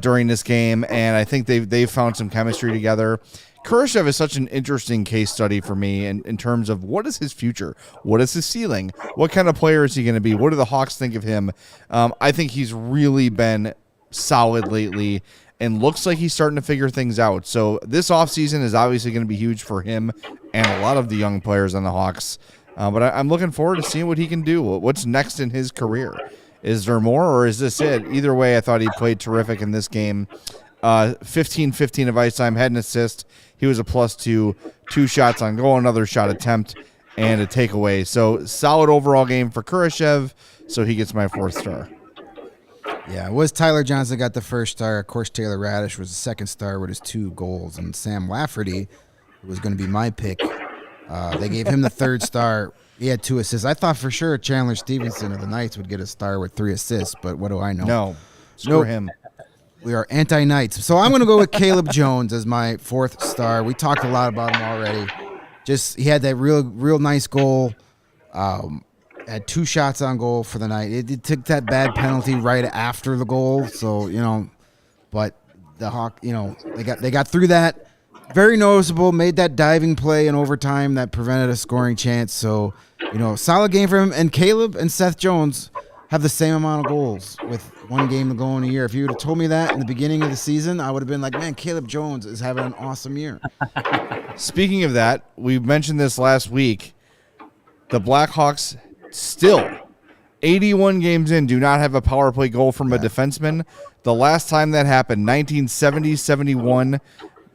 during this game, and I think they've found some chemistry together. Kurashev is such an interesting case study for me in terms of what is his future? What is his ceiling? What kind of player is he going to be? What do the Hawks think of him? I think he's really been solid lately and looks like he's starting to figure things out. So this offseason is obviously going to be huge for him and a lot of the young players on the Hawks. But I'm looking forward to seeing what he can do. What's next in his career? Is there more, or is this it? Either way, I thought he played terrific in this game. 15-15 of ice time, had an assist. He was a +2, 2 shots on goal, another shot attempt, and a takeaway. So solid overall game for Kurashev, so he gets my 4th star. Yeah, it was Tyler Johnson got the 1st star. Of course, Taylor Raddysh was the 2nd star with his 2 goals. And Sam Lafferty, who was going to be my pick, they gave him the 3rd star. He had 2 assists. I thought for sure Chandler Stevenson of the Knights would get a star with 3 assists, but what do I know? No, screw him. We are anti-Knights. So I'm going to go with Caleb Jones as my 4th star. We talked a lot about him already. He had that real nice goal. Had 2 shots on goal for the night. It took that bad penalty right after the goal. So, but the Hawk, they got through that. Very noticeable. Made that diving play in overtime that prevented a scoring chance. So, solid game for him. And Caleb and Seth Jones have the same amount of goals with 1 game to go in a year. If you would have told me that in the beginning of the season, I would have been like, man, Caleb Jones is having an awesome year. Speaking of that, we mentioned this last week. The Blackhawks still, 81 games in, do not have a power play goal from a defenseman. The last time that happened, 1970-71,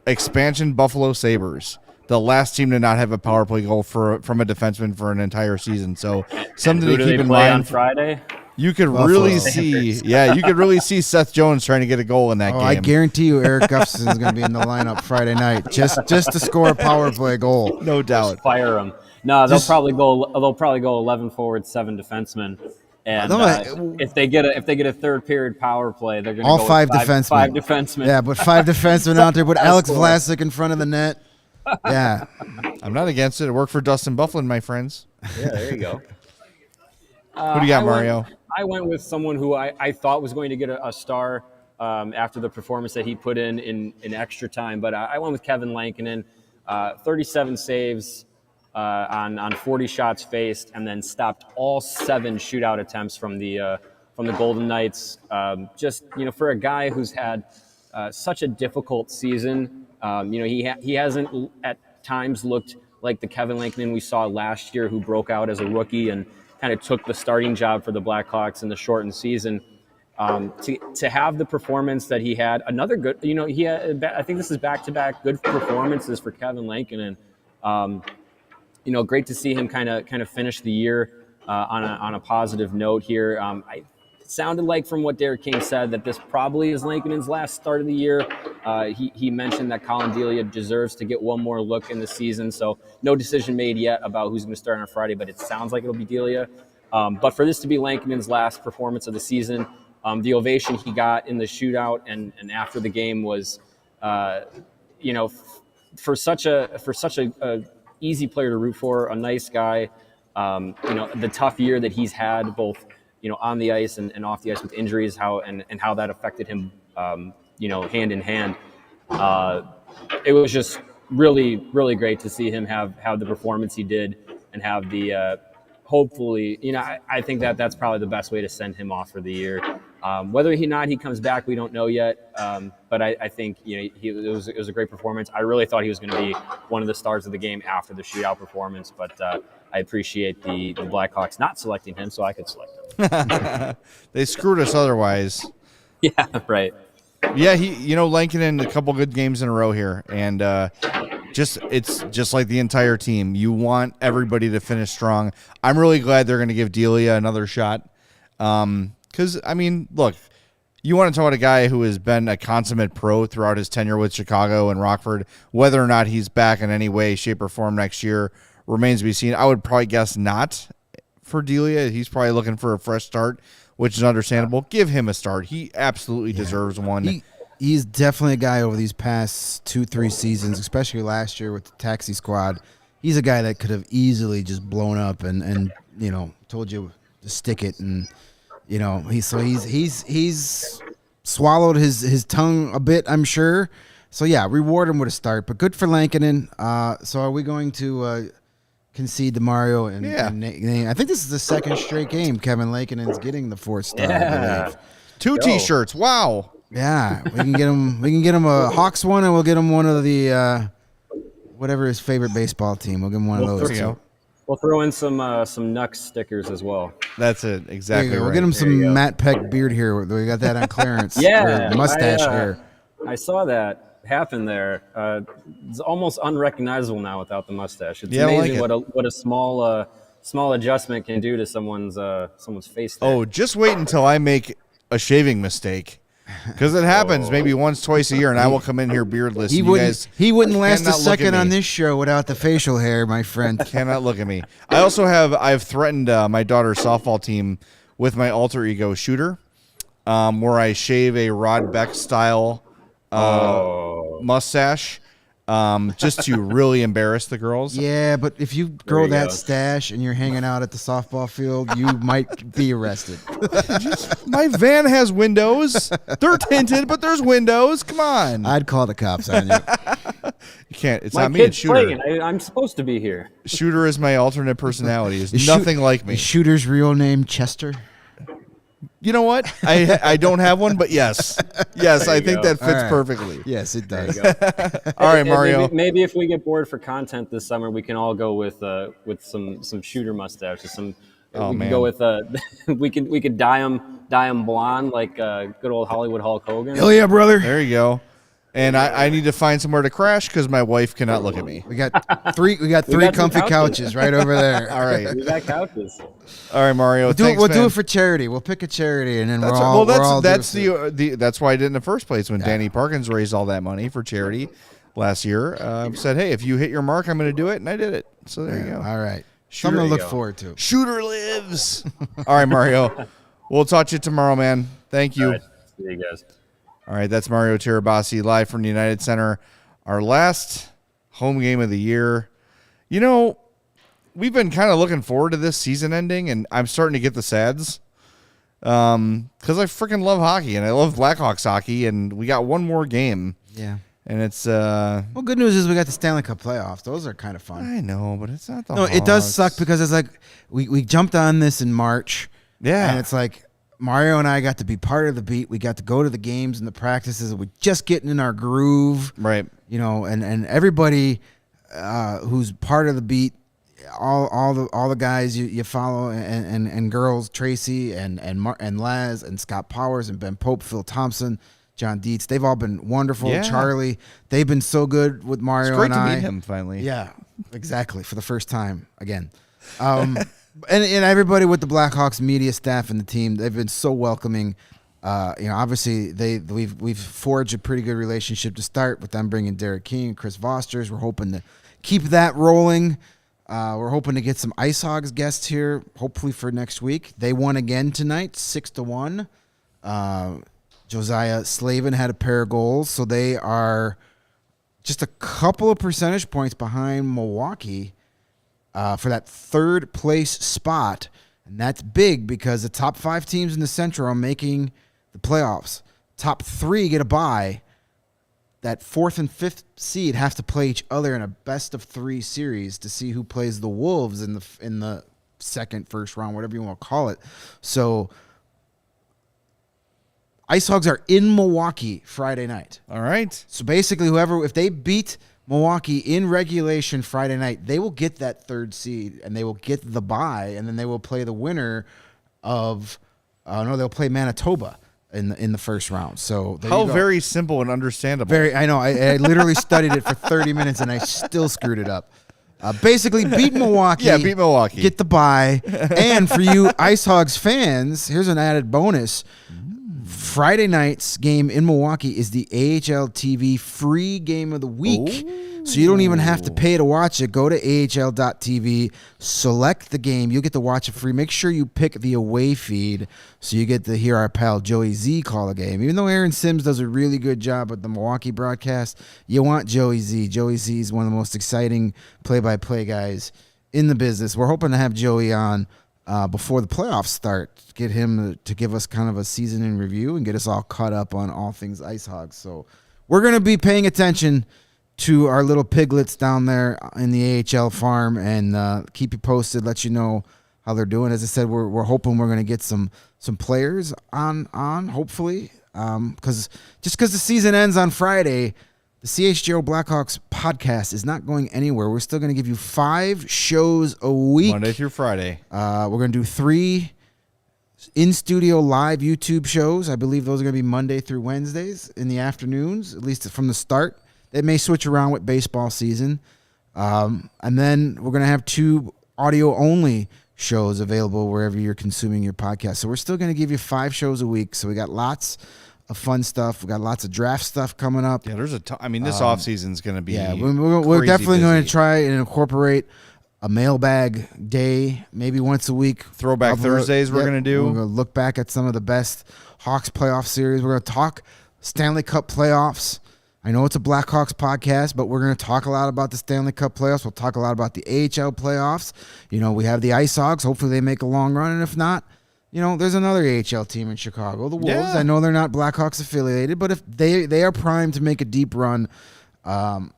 expansion Buffalo Sabres. The last team to not have a power play goal from a defenseman for an entire season. So something to keep in mind. On Friday? You could really see Seth Jones trying to get a goal in that game. I guarantee you Eric Gustafson is going to be in the lineup Friday night just to score a power play goal. No doubt. Just fire him. No, they'll probably go 11 forwards, 7 defensemen. And if they get a third period power play, they're going to go 5 defensemen. 5 defensemen. Yeah, but 5 defensemen out there. But Alex Vlasic in front of the net. Yeah, I'm not against it. It worked for Dustin Byfuglien, my friends. Yeah, there you go. Who do you got, Mario? I went with someone who I thought was going to get a star after the performance that he put in extra time, but I went with Kevin Lankinen, 37 saves on 40 shots faced, and then stopped all 7 shootout attempts from the Golden Knights. For a guy who's had such a difficult season, he hasn't at times looked like the Kevin Lankinen we saw last year, who broke out as a rookie and kind of took the starting job for the Blackhawks in the shortened season. To have the performance that he had, another good, I think this is back-to-back good performances for Kevin Lankinen. Great to see him kind of finish the year on a positive note here. It sounded like from what Derek King said that this probably is Lankinen's last start of the year. He mentioned that Colin Delia deserves to get one more look in the season, so no decision made yet about who's going to start on Friday, but it sounds like it'll be Delia. But for this to be Lankinen's last performance of the season, the ovation he got in the shootout and after the game was, for such a easy player to root for, a nice guy. the tough year that he's had both, on the ice and off the ice with injuries, how that affected him, hand in hand. It was just really, really great to see him have the performance he did and have the hopefully, I think that's probably the best way to send him off for the year. Whether he comes back, we don't know yet. But I think it was a great performance. I really thought he was going to be one of the stars of the game after the shootout performance. But I appreciate the Blackhawks not selecting him, so I could select him. They screwed us otherwise. Yeah, right. Yeah, Lankinen, a couple good games in a row here, and it's just like the entire team. You want everybody to finish strong. I'm really glad they're going to give Delia another shot. Because, look, you want to talk about a guy who has been a consummate pro throughout his tenure with Chicago and Rockford. Whether or not he's back in any way, shape, or form next year remains to be seen. I would probably guess not for Delia. He's probably looking for a fresh start, which is understandable. Give him a start. He absolutely deserves one. He's definitely a guy over these past 2-3 seasons, especially last year with the taxi squad. He's a guy that could have easily just blown up and told you to stick it, and he's swallowed his tongue a bit, I'm sure. So yeah, reward him with a start. But good for Lankinen. So are we going to concede to Mario and I think this is the second straight game Kevin Lankinen's getting the 4th star. I believe. 2 T-shirts. Wow. Yeah, we can get him. We can get him a Hawks one, and we'll get him one of the whatever his favorite baseball team. We'll give him one of those too. We'll throw in some Nux stickers as well. That's it, exactly. We'll get him some Matt Peck beard here. We got that on clearance. Yeah, mustache hair. I saw that happen there. It's almost unrecognizable now without the mustache. It's amazing what a small adjustment can do to someone's face there. Oh, just wait until I make a shaving mistake. Because it happens maybe once, twice a year, and I will come in here beardless. He wouldn't last a second on this show without the facial hair, my friend. Cannot look at me. I've threatened my daughter's softball team with my alter ego Shooter, where I shave a Rod Beck style mustache, just to really embarrass the girls. Yeah, but if you grow that stash and you're hanging out at the softball field, you might be arrested. My van has windows. They're tinted, but there's windows. Come on. I'd call the cops on you. You can't. It's my not me. It's Shooter. I'm supposed to be here. Shooter is my alternate personality. Is nothing like me. Is Shooter's real name Chester? You know what? I don't have one, but yes. I think that fits perfectly. Yes, it does. All right, Mario. Maybe if we get bored for content this summer, we can all go with some Shooter mustaches. We can go with we could dye them blonde like good old Hollywood Hulk Hogan. Hell yeah, brother! There you go. And I need to find somewhere to crash because my wife cannot look at me. We got three comfy couches right over there. All right, we got couches. All right, Mario. We'll do it for charity. We'll pick a charity, and then that's why I did in the first place when Danny Parkins raised all that money for charity last year. Said, hey, if you hit your mark, I'm going to do it, and I did it. So there you go. All right, something to look forward to. Shooter lives. All right, Mario. We'll talk to you tomorrow, man. Thank you. All right. See you guys. All right, that's Mario Tirabassi live from the United Center. Our last home game of the year. We've been kind of looking forward to this season ending, and I'm starting to get the sads because I freaking love hockey, and I love Blackhawks hockey, and we got one more game. Yeah. And it's well, good news is we got the Stanley Cup playoffs. Those are kind of fun. I know, but it's not the Hawks. It does suck because it's like we jumped on this in March. Yeah. And it's like Mario and I got to be part of the beat. We got to go to the games and the practices. We're just getting in our groove. Right. And everybody who's part of the beat, all the guys you follow and girls, Tracy and Laz and Scott Powers and Ben Pope, Phil Thompson, John Dietz, they've all been wonderful. Yeah. Charlie, they've been so good with Mario and I. It's great to meet him finally. Yeah, exactly, for the first time again. And everybody with the Blackhawks media staff and the team, they've been so welcoming. Obviously we've forged a pretty good relationship to start with them bringing Derek King and Chris Vosters. We're hoping to keep that rolling. We're hoping to get some Ice Hogs guests here, hopefully for next week. They won again tonight, 6-1. Josiah Slavin had a pair of goals, so they are just a couple of percentage points behind Milwaukee. for that third place spot. And that's big because the top 5 teams in the Central are making the playoffs. Top 3 get a bye. That 4th and 5th seed have to play each other in a best-of-3 series to see who plays the Wolves in the second, first round, whatever you want to call it. So Ice Hogs are in Milwaukee Friday night. All right. So basically, if they beat Milwaukee in regulation Friday night, they will get that 3rd seed, and they will get the bye, and then they will play the winner of they'll play Manitoba in the first round. So there How you go. very simple and understandable. I know. I literally studied it for 30 minutes, and I still screwed it up. Basically, beat Milwaukee. Yeah, beat Milwaukee. Get the bye. And for you Ice Hogs fans, here's an added bonus. Friday night's game in Milwaukee is the AHL TV free game of the week. So you don't even have to pay to watch it. Go to AHL.tv, select the game. You'll get to watch it free. Make sure you pick the away feed so you get to hear our pal Joey Z call a game. Even though Aaron Sims does a really good job with the Milwaukee broadcast, you want Joey Z. Joey Z is one of the most exciting play-by-play guys in the business. We're hoping to have Joey on before the playoffs start, get him to give us kind of a season in review and get us all caught up on all things Ice Hogs. So we're going to be paying attention to our little piglets down there in the AHL farm and keep you posted, let you know how they're doing. As I said, we're hoping we're going to get some players on hopefully, because the season ends on Friday, the CHGO Blackhawks podcast is not going anywhere. We're still going to give you 5 shows a week. Monday through Friday. We're going to do 3 in-studio live YouTube shows. I believe those are going to be Monday through Wednesdays in the afternoons, at least from the start. They may switch around with baseball season. And then we're going to have 2 audio-only shows available wherever you're consuming your podcast. So we're still going to give you 5 shows a week. So we got lots of fun stuff. We got lots of draft stuff coming up. Yeah, there's this offseason is going to be we're definitely busy. going to try and incorporate a mailbag day, maybe once a week. Throwback Thursdays we're going to do. We're going to look back at some of the best Hawks playoff series. We're going to talk Stanley Cup playoffs. I know it's a Blackhawks podcast, but we're going to talk a lot about the Stanley Cup playoffs. We'll talk a lot about the AHL playoffs. We have the Ice Hogs. Hopefully they make a long run, and if not, there's another AHL team in Chicago, the Wolves. Yeah. I know they're not Blackhawks affiliated, but if they are primed to make a deep run.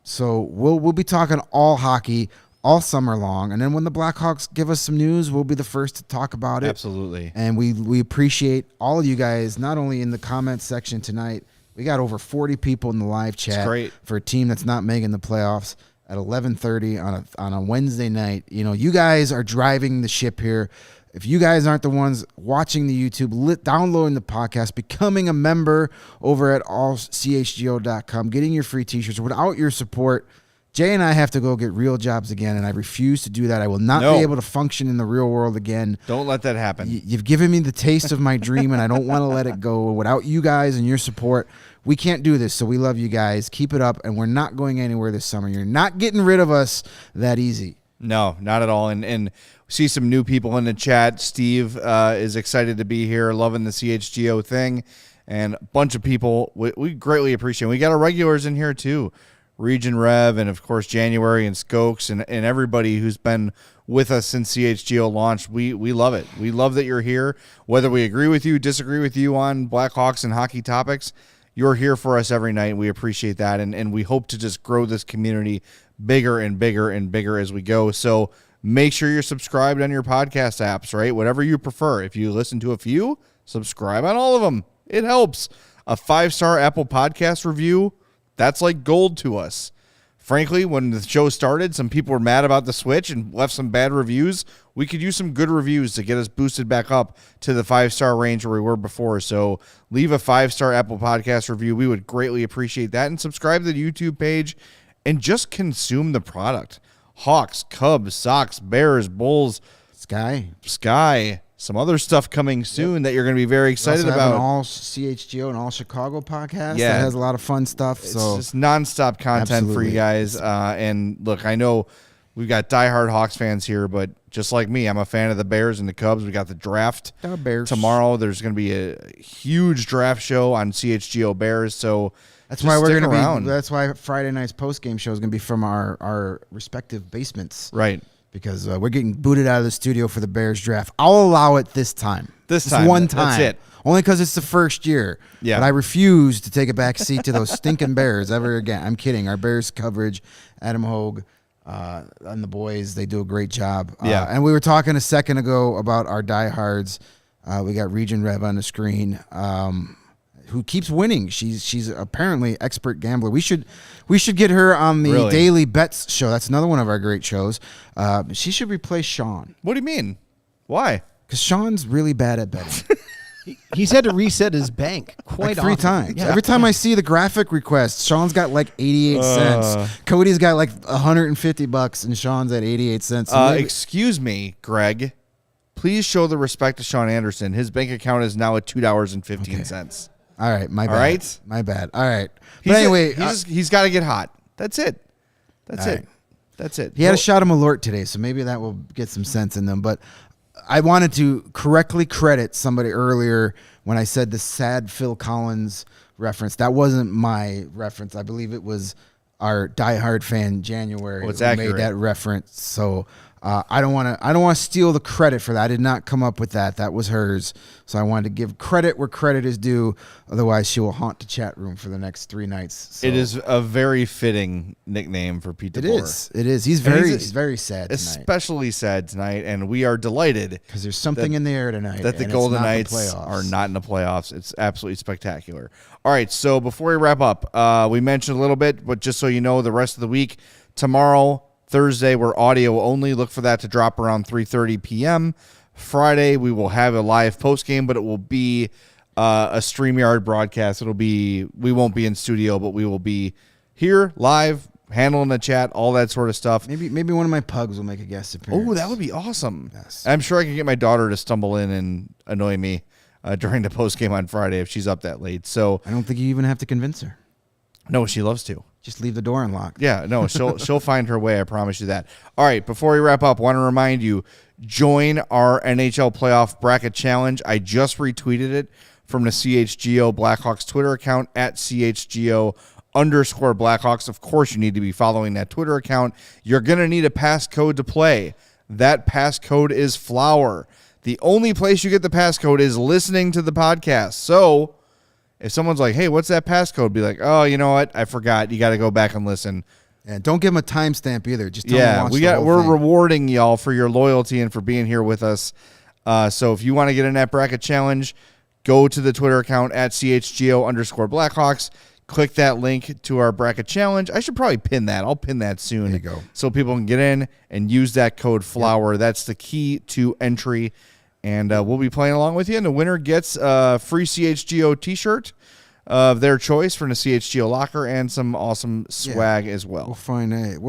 So we'll be talking all hockey all summer long, and then when the Blackhawks give us some news, we'll be the first to talk about it. Absolutely. And we appreciate all of you guys, not only in the comments section tonight. We got over 40 people in the live chat for a team that's not making the playoffs at 11:30 on a Wednesday night. You guys are driving the ship here. If you guys aren't the ones watching the YouTube, downloading the podcast, becoming a member over at allchgo.com, getting your free t-shirts, without your support, Jay and I have to go get real jobs again, and I refuse to do that. I will not be able to function in the real world again. Don't let that happen. You've given me the taste of my dream, and I don't want to let it go. Without you guys and your support, we can't do this, so we love you guys. Keep it up, and we're not going anywhere this summer. You're not getting rid of us that easy. No, not at all. And see some new people in the chat. Steve is excited to be here, loving the CHGO thing, and a bunch of people we greatly appreciate. We got our regulars in here too. Region Rev, and of course January and Skokes and everybody who's been with us since CHGO launched. We love it. We love that you're here. Whether we agree with you, disagree with you on Blackhawks and hockey topics, you're here for us every night. We appreciate that, and we hope to just grow this community bigger and bigger and bigger as we go. So make sure you're subscribed on your podcast apps, right? Whatever you prefer. If you listen to a few, subscribe on all of them. It helps. A 5-star Apple Podcast review, that's like gold to us. Frankly, when the show started, some people were mad about the switch and left some bad reviews. We could use some good reviews to get us boosted back up to the 5-star range where we were before. So leave a 5-star Apple Podcast review. We would greatly appreciate that. And subscribe to the YouTube page and just consume the product. Hawks, Cubs, Sox, Bears, Bulls, Sky. Some other stuff coming soon that you're going to be very excited we also about. have an all CHGO and all Chicago podcast that has a lot of fun stuff. It's just nonstop content for you guys. And look, I know we've got diehard Hawks fans here, but just like me, I'm a fan of the Bears and the Cubs. We got the draft tomorrow. There's going to be a huge draft show on CHGO Bears. So that's why we're going to be. That's why Friday night's postgame show is going to be from our respective basements. Right. because we're getting booted out of the studio for the Bears draft. I'll allow it this time. This Just time. one time. That's it. Only because it's the first year. Yeah. But I refuse to take a back seat to those stinking Bears ever again. I'm kidding. Our Bears coverage, Adam Hogue, and the boys, they do a great job. Yeah. And we were talking a second ago about our diehards. We got Region Rev on the screen, who keeps winning. She's apparently expert gambler. We should get her on the Really? Daily Bets show. That's another one of our great shows. She should replace Sean What do you mean? Why? because Sean's really bad at betting. He's had to reset his bank quite Like 3 often. times. Yeah. Every time I see the graphic request, Sean's got like 88 cents. Cody's got like $150 and Sean's at 88 cents. So maybe- Excuse me, Greg. Please show the respect to Sean Anderson. His bank account is now at $2.15. all right, my bad. All right? My bad. All right. But anyway, he's got to get hot. That's it. That's All it. right. That's it. he had a shot of Malort today, so maybe that will get some sense in them. But I wanted to correctly credit somebody earlier when I said the sad Phil Collins reference. That wasn't my reference. I believe it was our diehard fan January Well, it's who accurate. made that reference. So I don't want to steal the credit for that. I did not come up with that. That was hers. So I wanted to give credit where credit is due. Otherwise, she will haunt the chat room for the next 3 nights. So It is a very fitting nickname for Pete It DeBoer. is. It is. He's And he's very sad tonight Especially sad tonight, and we are delighted because there's something in the air tonight that the and it's Golden not the Knights playoffs. are not in the playoffs. It's absolutely spectacular. All right, so before we wrap up, we mentioned a little bit, but just so you know, the rest of the week, tomorrow, Thursday, we're audio only. Look for that to drop around 3:30 p.m. Friday, we will have a live postgame, but it will be a StreamYard broadcast. We won't be in studio, but we will be here live, handling the chat, all that sort of stuff. Maybe one of my pugs will make a guest appearance. Oh, that would be awesome. Yes. I'm sure I can get my daughter to stumble in and annoy me during the postgame on Friday if she's up that late. So, I don't think you even have to convince her. no, she loves to. Just leave the door unlocked. Yeah, no, she'll find her way. I promise you that. All right, before we wrap up, want to remind you, join our NHL Playoff Bracket Challenge. I just retweeted it from the CHGO Blackhawks Twitter account at CHGO_Blackhawks. Of course, you need to be following that Twitter account. You're going to need a passcode to play. That passcode is Flower. The only place you get the passcode is listening to the podcast. So if someone's like, hey, what's that passcode? Be like, oh, you know what? I forgot. You got to go back and listen. And don't give them a timestamp either. Just tell them to watch the whole we're thing. rewarding y'all for your loyalty and for being here with us. So if you want to get in that bracket challenge, go to the Twitter account at CHGO_Blackhawks. Click that link to our bracket challenge. I should probably pin that. I'll pin that soon. There you go. So people can get in and use that code FLOWER. Yep. That's the key to entry. And we'll be playing along with you. And the winner gets a free CHGO t-shirt of their choice from the CHGO locker and some awesome swag as well. We'll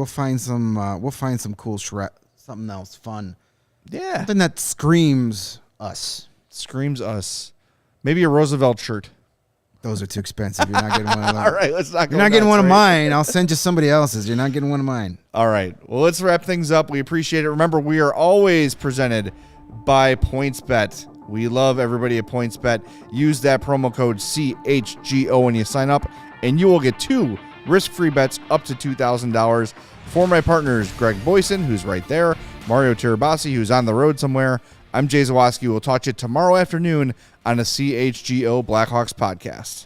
find some cool something else fun. Yeah. Something that screams us. Screams us. Maybe a Roosevelt shirt. Those are too expensive. You're not getting one of them. All right, let's not go. You're not getting nuts, one of right? mine. I'll send you somebody else's. You're not getting one of mine. All right. Well, let's wrap things up. We appreciate it. Remember, we are always presented by PointsBet. We love everybody at PointsBet. Use that promo code CHGO when you sign up, and you will get 2 risk-free bets up to $2,000. For my partners, Greg Boysen, who's right there, Mario Tirabassi, who's on the road somewhere, I'm Jay Zawaski. We'll talk to you tomorrow afternoon on the CHGO Blackhawks podcast.